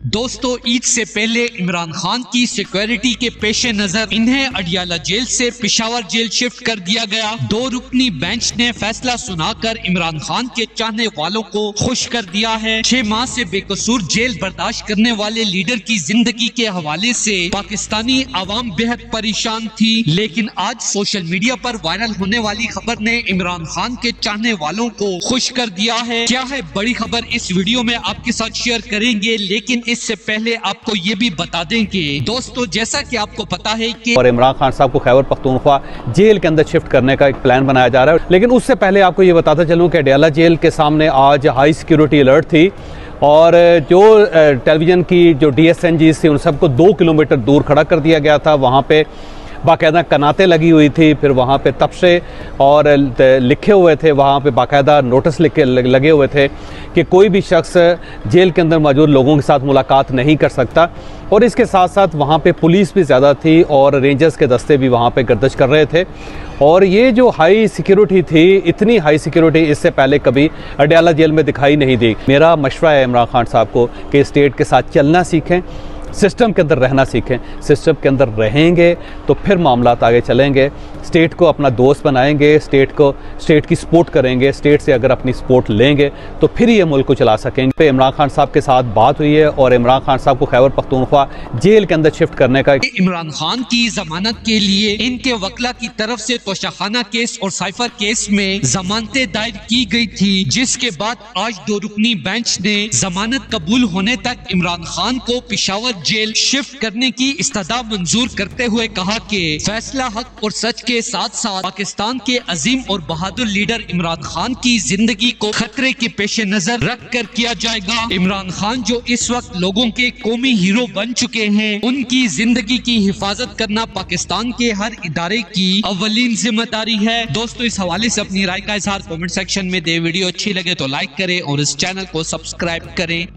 दोस्तों, ईद से पहले इमरान खान की सिक्योरिटी के पेश नजर इन्हें अडियाला जेल से पेशावर जेल शिफ्ट कर दिया गया। 2 रुकनी बेंच ने फैसला सुनाकर इमरान खान के चाहने वालों को खुश कर दिया है। 6 माह से बेकसूर जेल बर्दाश्त करने वाले लीडर की जिंदगी के हवाले से पाकिस्तानी आवाम बेहद परेशान थी, लेकिन आज सोशल मीडिया पर वायरल होने वाली खबर ने इमरान खान के चाहने वालों को खुश कर दिया है। क्या है बड़ी खबर, इस वीडियो में आपके साथ शेयर करेंगे, लेकिन इससे पहले आपको ये भी बता दें कि दोस्तों, जैसा कि आपको पता है कि और इमरान खान साहब को खैबर पख्तूनख्वा जेल के अंदर शिफ्ट करने का एक प्लान बनाया जा रहा है। लेकिन उससे पहले आपको ये बताता चलूं कि अडियाला जेल के सामने आज हाई सिक्योरिटी अलर्ट थी और जो टेलीविज़न की जो DSNGs थी उन सबको 2 किलोमीटर दूर खड़ा कर दिया गया था। वहाँ पे बाकायदा कनातें लगी हुई थी, फिर वहाँ पे तबशे और लिखे हुए थे, वहाँ पे बाकायदा नोटिस लगे हुए थे कि कोई भी शख्स जेल के अंदर मौजूद लोगों के साथ मुलाकात नहीं कर सकता। और इसके साथ साथ वहाँ पे पुलिस भी ज़्यादा थी और रेंजर्स के दस्ते भी वहाँ पे गर्दिश कर रहे थे। और ये जो हाई सिक्योरिटी थी, इतनी हाई सिक्योरिटी इससे पहले कभी अडियाला जेल में दिखाई नहीं दी। मेरा मशवरा है इमरान खान साहब को कि स्टेट के साथ चलना सीखें, सिस्टम के अंदर रहना सीखें। सिस्टम के अंदर रहेंगे तो फिर मामलात आगे चलेंगे। स्टेट को अपना दोस्त बनाएंगे, स्टेट की सपोर्ट करेंगे। स्टेट से अगर अपनी सपोर्ट लेंगे तो फिर ये मुल्क को चला सकेंगे। इमरान खान साहब के साथ बात हुई है और इमरान खान साहब को खैबर पख्तूनख्वा जेल के अंदर शिफ्ट करने का इमरान खान की जमानत के लिए इनके वकला की तरफ से तोशाखाना केस और साइफर केस में जमानतें दायर की गई थी, जिसके बाद आज 2 रुकनी बेंच ने जमानत कबूल होने तक इमरान खान को पेशावर जेल शिफ्ट करने की इस्तदा मंजूर करते हुए कहा कि फैसला हक और सच के साथ साथ पाकिस्तान के अजीम और बहादुर लीडर इमरान खान की जिंदगी को खतरे के पेश नजर रख कर किया जाएगा। इमरान खान जो इस वक्त लोगों के कौमी हीरो बन चुके हैं, उनकी जिंदगी की हिफाजत करना पाकिस्तान के हर इदारे की अव्वलीन जिम्मेदारी है। दोस्तों, इस हवाले से अपनी राय का इजहार कमेंट सेक्शन में दे। वीडियो अच्छी लगे तो लाइक करें और इस चैनल को सब्सक्राइब करें।